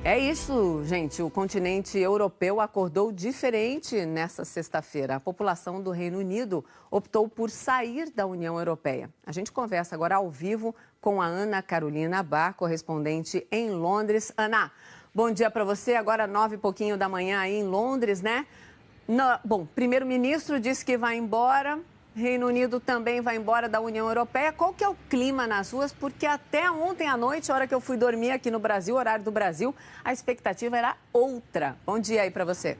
É isso, gente. O continente europeu acordou diferente nesta sexta-feira. A população do Reino Unido optou por sair da União Europeia. A gente conversa agora ao vivo com a Ana Carolina Bar, correspondente em Londres. Ana, bom dia para você. Agora 9 e pouquinho da manhã aí em Londres, né? Bom, primeiro-ministro disse que vai embora. Reino Unido também vai embora da União Europeia. Qual que é o clima nas ruas? Porque até ontem à noite, a hora que eu fui dormir aqui no Brasil, horário do Brasil, a expectativa era outra. Bom dia aí para você.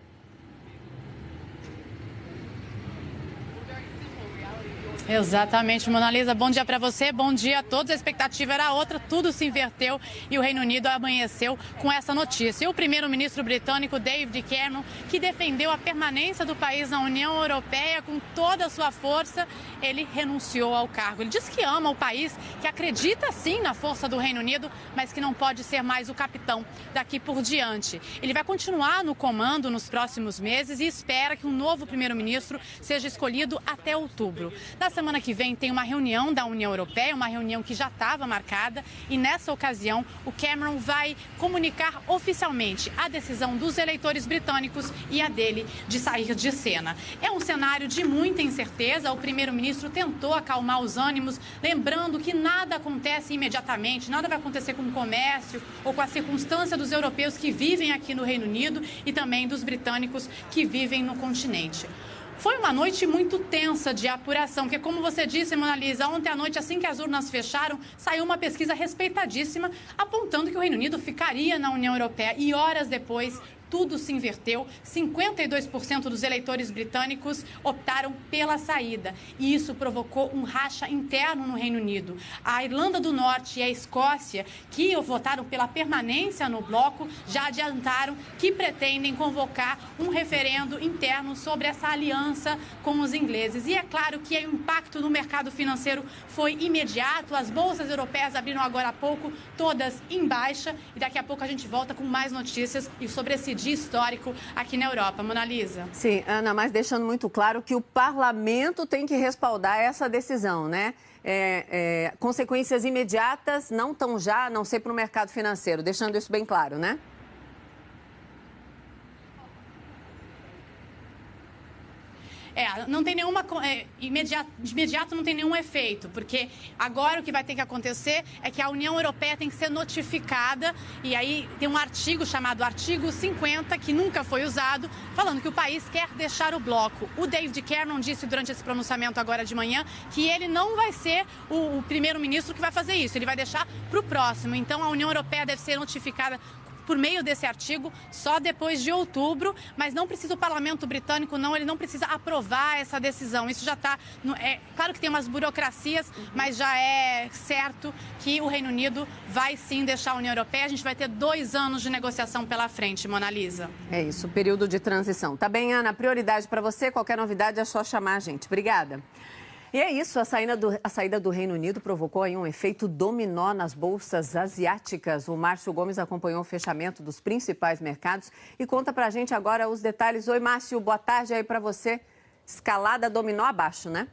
Exatamente, Mona Lisa. Bom dia para você, bom dia a todos. A expectativa era outra, tudo se inverteu e o Reino Unido amanheceu com essa notícia. E o primeiro-ministro britânico, David Cameron, que defendeu a permanência do país na União Europeia com toda a sua força, ele renunciou ao cargo. Ele diz que ama o país, que acredita sim na força do Reino Unido, mas que não pode ser mais o capitão daqui por diante. Ele vai continuar no comando nos próximos meses e espera que um novo primeiro-ministro seja escolhido até outubro. Na semana que vem tem uma reunião da União Europeia, uma reunião que já estava marcada, e nessa ocasião o Cameron vai comunicar oficialmente a decisão dos eleitores britânicos e a dele de sair de cena. É um cenário de muita incerteza. O primeiro-ministro tentou acalmar os ânimos, lembrando que nada acontece imediatamente, nada vai acontecer com o comércio ou com a circunstância dos europeus que vivem aqui no Reino Unido e também dos britânicos que vivem no continente. Foi uma noite muito tensa de apuração, porque como você disse, Mona Lisa, ontem à noite, assim que as urnas fecharam, saiu uma pesquisa respeitadíssima apontando que o Reino Unido ficaria na União Europeia e horas depois tudo se inverteu. 52% dos eleitores britânicos optaram pela saída e isso provocou um racha interno no Reino Unido. A Irlanda do Norte e a Escócia, que votaram pela permanência no bloco, já adiantaram que pretendem convocar um referendo interno sobre essa aliança com os ingleses. E é claro que o impacto no mercado financeiro foi imediato. As bolsas europeias abriram agora há pouco, todas em baixa, e daqui a pouco a gente volta com mais notícias e sobre esse dia histórico aqui na Europa. Mona Lisa. Sim, Ana, mas deixando muito claro que o parlamento tem que respaldar essa decisão, né? Consequências imediatas não estão já, a não ser para o mercado financeiro, deixando isso bem claro, né? Não tem nenhuma... de imediato não tem nenhum efeito, porque agora o que vai ter que acontecer é que a União Europeia tem que ser notificada, e aí tem um artigo chamado artigo 50, que nunca foi usado, falando que o país quer deixar o bloco. O David Cameron disse durante esse pronunciamento agora de manhã que ele não vai ser o primeiro-ministro que vai fazer isso, ele vai deixar para o próximo. Então a União Europeia deve ser notificada por meio desse artigo só depois de outubro, mas não precisa o parlamento britânico, não, ele não precisa aprovar essa decisão. Isso já está... claro que tem umas burocracias, mas já é certo que o Reino Unido vai sim deixar a União Europeia. A gente vai ter 2 anos de negociação pela frente, Mona Lisa. É isso, período de transição. Tá bem, Ana, prioridade para você, qualquer novidade é só chamar a gente. Obrigada. E é isso, a saída do Reino Unido provocou aí um efeito dominó nas bolsas asiáticas. O Márcio Gomes acompanhou o fechamento dos principais mercados e conta pra gente agora os detalhes. Oi, Márcio, boa tarde aí pra você. Escalada dominó abaixo, né?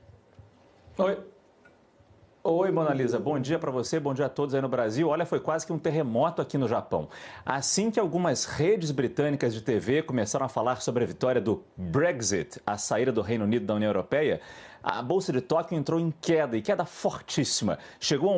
Oi, Mona Lisa. Bom dia para você, bom dia a todos aí no Brasil. Olha, foi quase que um terremoto aqui no Japão. Assim que algumas redes britânicas de TV começaram a falar sobre a vitória do Brexit, a saída do Reino Unido da União Europeia, a Bolsa de Tóquio entrou em queda, e queda fortíssima. Chegou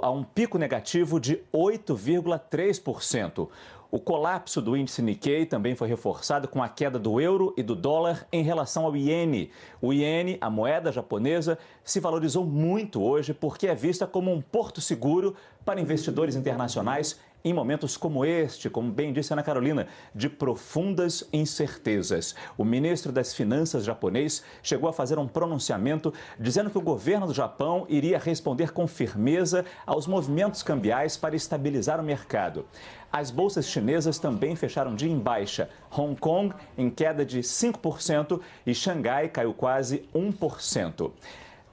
a um pico negativo de 8,3%. O colapso do índice Nikkei também foi reforçado com a queda do euro e do dólar em relação ao iene. O iene, a moeda japonesa, se valorizou muito hoje porque é vista como um porto seguro para investidores internacionais em momentos como este, como bem disse Ana Carolina, de profundas incertezas. O ministro das Finanças japonês chegou a fazer um pronunciamento dizendo que o governo do Japão iria responder com firmeza aos movimentos cambiais para estabilizar o mercado. As bolsas chinesas também fecharam dia em baixa. Hong Kong em queda de 5% e Xangai caiu quase 1%.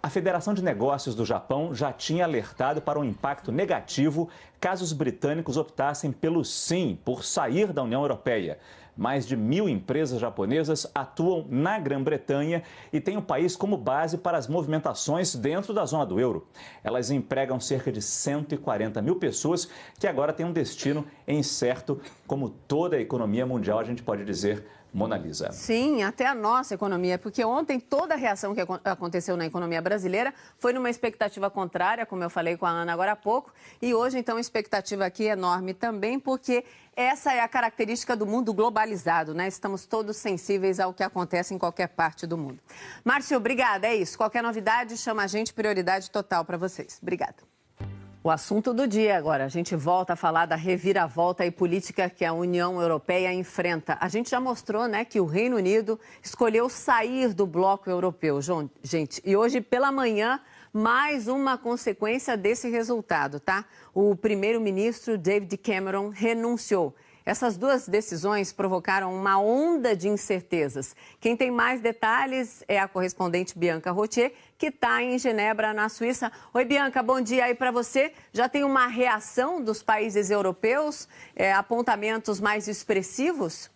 A Federação de Negócios do Japão já tinha alertado para um impacto negativo caso os britânicos optassem pelo sim, por sair da União Europeia. Mais de 1.000 empresas japonesas atuam na Grã-Bretanha e têm o país como base para as movimentações dentro da zona do euro. Elas empregam cerca de 140 mil pessoas que agora têm um destino incerto, como toda a economia mundial, a gente pode dizer, Mona Lisa. Sim, até a nossa economia, porque ontem toda a reação que aconteceu na economia brasileira foi numa expectativa contrária, como eu falei com a Ana agora há pouco, e hoje então a expectativa aqui é enorme também, porque essa é a característica do mundo globalizado, né? Estamos todos sensíveis ao que acontece em qualquer parte do mundo. Márcio, obrigada, é isso. Qualquer novidade, chama a gente, prioridade total para vocês. Obrigada. O assunto do dia agora, a gente volta a falar da reviravolta e política que a União Europeia enfrenta. A gente já mostrou, né, que o Reino Unido escolheu sair do bloco europeu, gente. E hoje pela manhã, mais uma consequência desse resultado, tá? O primeiro-ministro David Cameron renunciou. Essas duas decisões provocaram uma onda de incertezas. Quem tem mais detalhes é a correspondente Bianca Rotier, que está em Genebra, na Suíça. Oi, Bianca, bom dia aí para você. Já tem uma reação dos países europeus, apontamentos mais expressivos?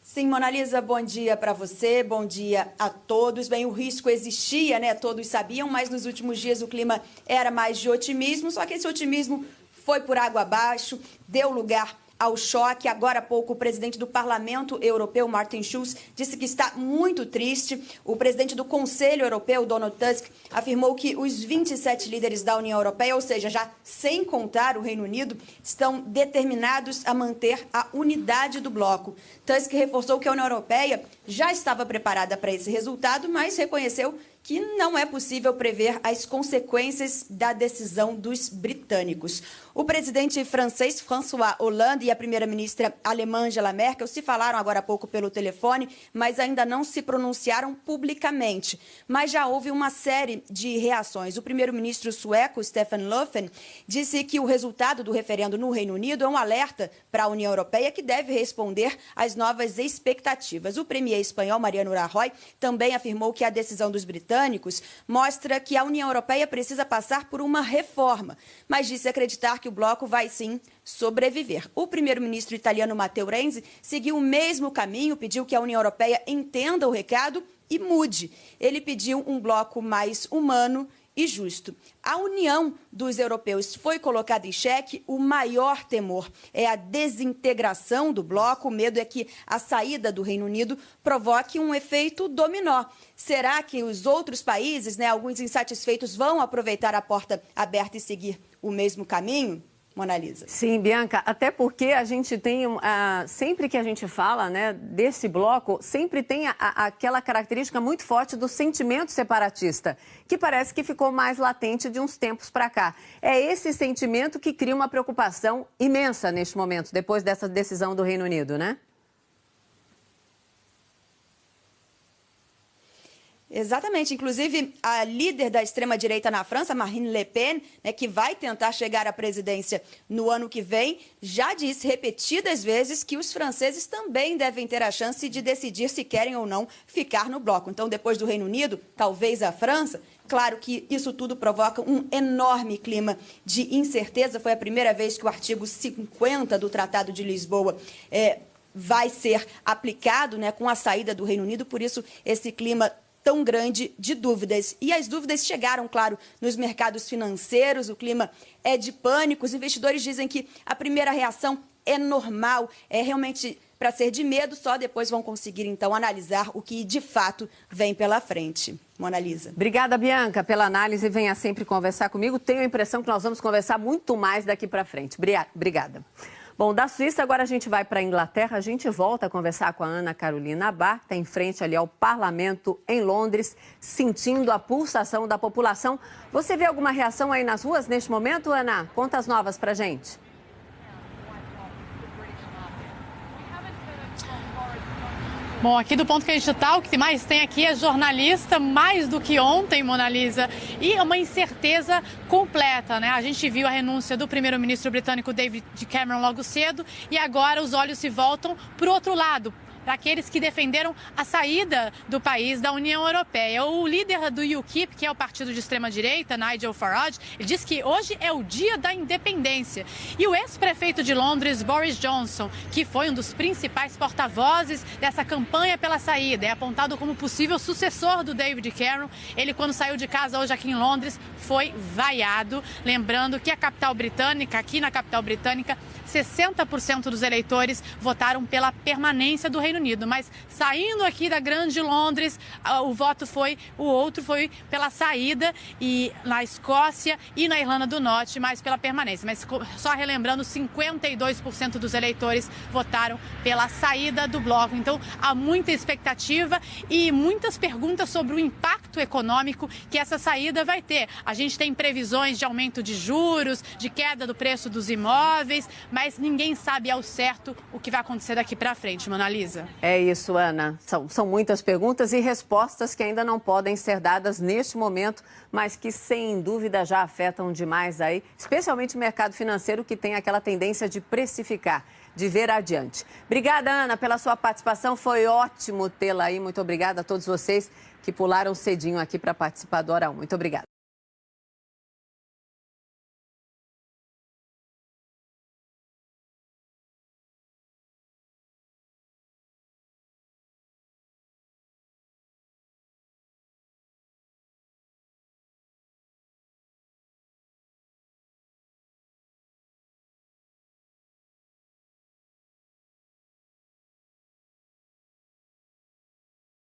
Sim, Mona Lisa, bom dia para você, bom dia a todos. Bem, o risco existia, né? Todos sabiam, mas nos últimos dias o clima era mais de otimismo, só que esse otimismo foi por água abaixo, deu lugar ao choque. Agora há pouco, o presidente do Parlamento Europeu, Martin Schulz, disse que está muito triste. O presidente do Conselho Europeu, Donald Tusk, afirmou que os 27 líderes da União Europeia, ou seja, já sem contar o Reino Unido, estão determinados a manter a unidade do bloco. Tusk reforçou que a União Europeia já estava preparada para esse resultado, mas reconheceu que não é possível prever as consequências da decisão dos britânicos. O presidente francês François Hollande e a primeira-ministra alemã Angela Merkel se falaram agora há pouco pelo telefone, mas ainda não se pronunciaram publicamente. Mas já houve uma série de reações. O primeiro-ministro sueco, Stefan Löfven, disse que o resultado do referendo no Reino Unido é um alerta para a União Europeia que deve responder às novas expectativas. O premier espanhol, Mariano Rajoy, também afirmou que a decisão dos britânicos mostra que a União Europeia precisa passar por uma reforma, mas disse acreditar que o bloco vai sim sobreviver. O primeiro-ministro italiano Matteo Renzi seguiu o mesmo caminho, pediu que a União Europeia entenda o recado e mude. Ele pediu um bloco mais humano e justo. A união dos europeus foi colocada em xeque. O maior temor é a desintegração do bloco. O medo é que a saída do Reino Unido provoque um efeito dominó. Será que os outros países, alguns insatisfeitos, vão aproveitar a porta aberta e seguir o mesmo caminho? Mona Lisa. Sim, Bianca, até porque a gente tem, sempre que a gente fala desse bloco, sempre tem aquela característica muito forte do sentimento separatista, que parece que ficou mais latente de uns tempos para cá. É esse sentimento que cria uma preocupação imensa neste momento, depois dessa decisão do Reino Unido, né? Exatamente. Inclusive, a líder da extrema-direita na França, Marine Le Pen, que vai tentar chegar à presidência no ano que vem, já disse repetidas vezes que os franceses também devem ter a chance de decidir se querem ou não ficar no bloco. Então, depois do Reino Unido, talvez a França. Claro que isso tudo provoca um enorme clima de incerteza. Foi a primeira vez que o artigo 50 do Tratado de Lisboa vai ser aplicado com a saída do Reino Unido. Por isso, esse clima tão grande de dúvidas. E as dúvidas chegaram, claro, nos mercados financeiros, o clima é de pânico. Os investidores dizem que a primeira reação é normal, é realmente para ser de medo, só depois vão conseguir, então, analisar o que de fato vem pela frente. Mona Lisa. Obrigada, Bianca, pela análise. Venha sempre conversar comigo. Tenho a impressão que nós vamos conversar muito mais daqui para frente. Obrigada. Bom, da Suíça, agora a gente vai para a Inglaterra. A gente volta a conversar com a Ana Carolina Barr, que está em frente ali ao Parlamento em Londres, sentindo a pulsação da população. Você vê alguma reação aí nas ruas neste momento, Ana? Conta as novas para a gente. Bom, aqui do ponto que a gente está, o que mais tem aqui é jornalista, mais do que ontem, Mona Lisa, e uma incerteza completa, né? A gente viu a renúncia do primeiro-ministro britânico David Cameron logo cedo e agora os olhos se voltam para o outro lado. para aqueles que defenderam a saída do país da União Europeia. O líder do UKIP, que é o partido de extrema-direita, Nigel Farage, ele diz que hoje é o dia da independência. E o ex-prefeito de Londres, Boris Johnson, que foi um dos principais porta-vozes dessa campanha pela saída, é apontado como possível sucessor do David Cameron. Ele, quando saiu de casa hoje aqui em Londres, foi vaiado. Lembrando que a capital britânica, aqui na capital britânica, 60% dos eleitores votaram pela permanência do Reino Unido. Mas saindo aqui da grande Londres, o outro foi pela saída, e na Escócia e na Irlanda do Norte, mais pela permanência. Mas só relembrando, 52% dos eleitores votaram pela saída do bloco. Então há muita expectativa e muitas perguntas sobre o impacto econômico que essa saída vai ter. A gente tem previsões de aumento de juros, de queda do preço dos imóveis, mas ninguém sabe ao certo o que vai acontecer daqui para frente, Mona Lisa. É isso, Ana. São muitas perguntas e respostas que ainda não podem ser dadas neste momento, mas que sem dúvida já afetam demais aí, especialmente o mercado financeiro, que tem aquela tendência de precificar, de ver adiante. Obrigada, Ana, pela sua participação. Foi ótimo tê-la aí. Muito obrigada a todos vocês que pularam cedinho aqui para participar do Hora 1. Muito obrigada.